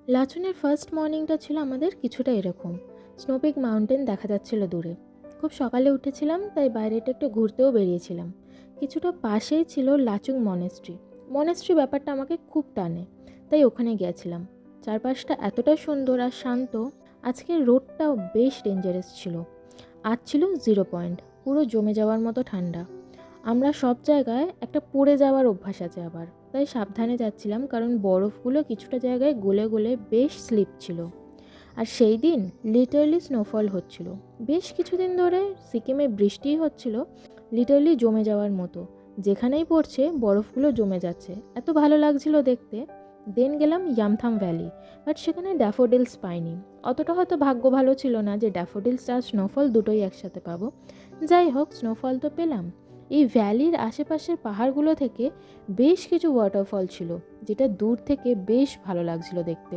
লাচুনের first মর্নিংটা ছিল আমাদের কিছুটা এরকম। স্নোপিক মাউন্টেন দেখা যাচ্ছিল দূরে। খুব সকালে উঠেছিলাম, তাই বাইরেটা একটু ঘুরতেও বেরিয়েছিলাম। কিছুটা পাশেই ছিল লাচুং মনেস্ট্রি। মনেস্ট্রি ব্যাপারটা আমাকে খুব টানে, তাই ওখানে গিয়েছিলাম। চারপাশটা এতটা সুন্দর আর শান্ত। আজকের রোডটাও বেশ ডেঞ্জারাস ছিল। আজ ছিল 0 পয়েন্ট, পুরো জমে যাওয়ার মতো ঠান্ডা। আমরা সব জায়গায় একটা পড়ে যাওয়ার অভ্যাস আছে আবার, তাই সাবধানে যাচ্ছিলাম, কারণ বরফগুলো কিছুটা জায়গায় গলে গলে বেশ স্লিপ ছিল। আর সেই দিন লিটারালি স্নোফল হচ্ছিল। বেশ কিছুদিন ধরে সিকিমে বৃষ্টিই হচ্ছিল, লিটারালি জমে যাওয়ার মতো। যেখানেই পড়ছে বরফগুলো জমে যাচ্ছে, এত ভালো লাগছিল দেখতে। দেন গেলাম ইয়ামথাম ভ্যালি, বাট সেখানে ড্যাফোডিলস পাইনি। অতটা হয়তো ভাগ্য ভালো ছিল না যে ড্যাফোডিলস আর স্নোফল দুটোই একসাথে পাবো। যাই হোক, স্নোফল তো পেলাম। এই ভ্যালির আশেপাশের পাহাড়গুলো থেকে বেশ কিছু ওয়াটারফল ছিল, যেটা দূর থেকে বেশ ভালো লাগছিল দেখতে।